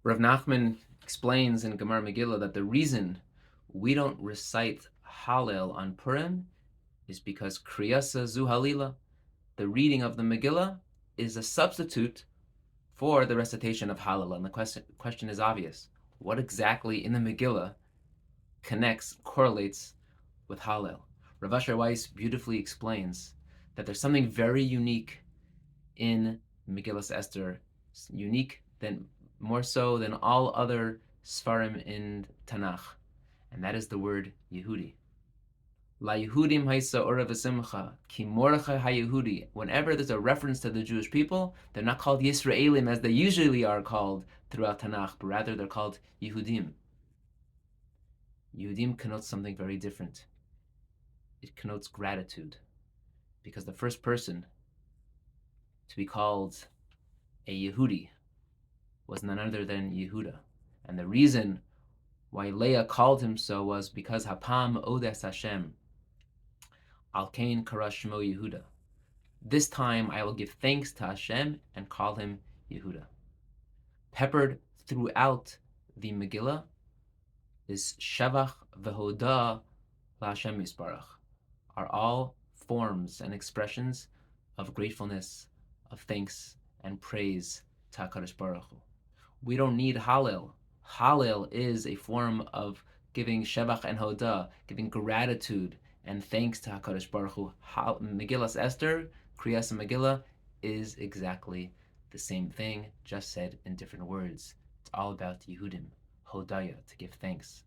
Rav Nachman explains in Gemara Megillah that the reason we don't recite Hallel on Purim is because Kriyasa Zu Halila, the reading of the Megillah, is a substitute for the recitation of Hallel. And the question is obvious. What exactly in the Megillah correlates with Hallel? Rav Asher Weiss beautifully explains that there's something very unique in Megillas Esther, unique more so than all other Sfarim in Tanakh, and that is the word Yehudi. La Yehudim haisa ora v'simcha ki Mordechai ha-Yehudi. Whenever there's a reference to the Jewish people, they're not called Yisraelim as they usually are called throughout Tanakh, but rather they're called Yehudim. Yehudim connotes something very different. It connotes gratitude, because the first person to be called a Yehudi was none other than Yehuda. And the reason why Leah called him so was because Hapam Odes Hashem, Al Kain Karash Shmo Yehuda. This time I will give thanks to Hashem and call him Yehuda. Peppered throughout the Megillah is Shavach Vehoda LaHashem Yisbarach, are all forms and expressions of gratefulness, of thanks and praise to HaKadosh Baruch Hu. We don't need Hallel. Hallel is a form of giving Shevach and Hoda, giving gratitude and thanks to HaKadosh Baruch Hu. Megillas Esther, Kriyas Megillah, is exactly the same thing, just said in different words. It's all about Yehudim, Hodaya, to give thanks.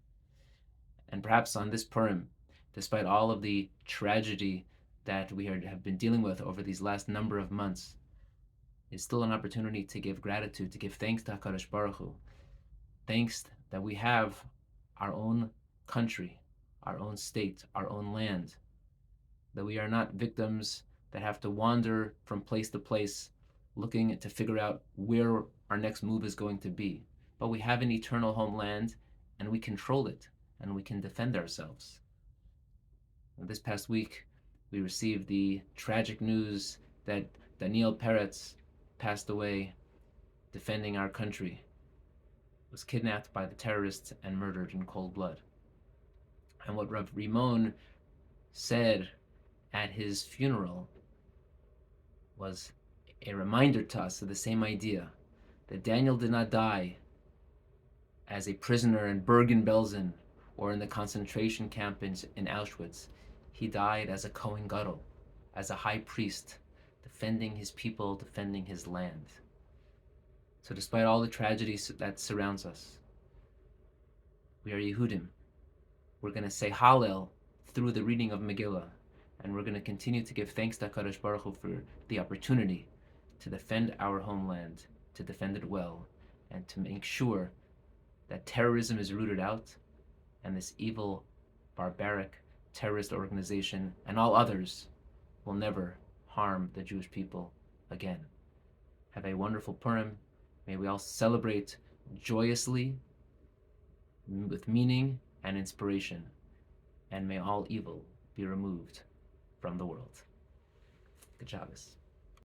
And perhaps on this Purim, despite all of the tragedy that we have been dealing with over these last number of months, is still an opportunity to give gratitude, to give thanks to HaKadosh Baruch Hu. Thanks that we have our own country, our own state, our own land, that we are not victims that have to wander from place to place looking to figure out where our next move is going to be. But we have an eternal homeland, and we control it, and we can defend ourselves. This past week, we received the tragic news that Daniel Peretz passed away defending our country, was kidnapped by the terrorists and murdered in cold blood. And what Rav Rimon said at his funeral was a reminder to us of the same idea, that Daniel did not die as a prisoner in Bergen-Belsen or in the concentration camp in Auschwitz. He died as a Kohen Gadol, as a high priest, defending his people, defending his land. So despite all the tragedies that surrounds us, we are Yehudim. We're going to say Hallel through the reading of Megillah, and we're going to continue to give thanks to HaKadosh Baruch Hu for the opportunity to defend our homeland, to defend it well, and to make sure that terrorism is rooted out, and this evil, barbaric, terrorist organization and all others will never harm the Jewish people again. Have a wonderful Purim. May we all celebrate joyously, with meaning and inspiration, and may all evil be removed from the world. Good Shabbos.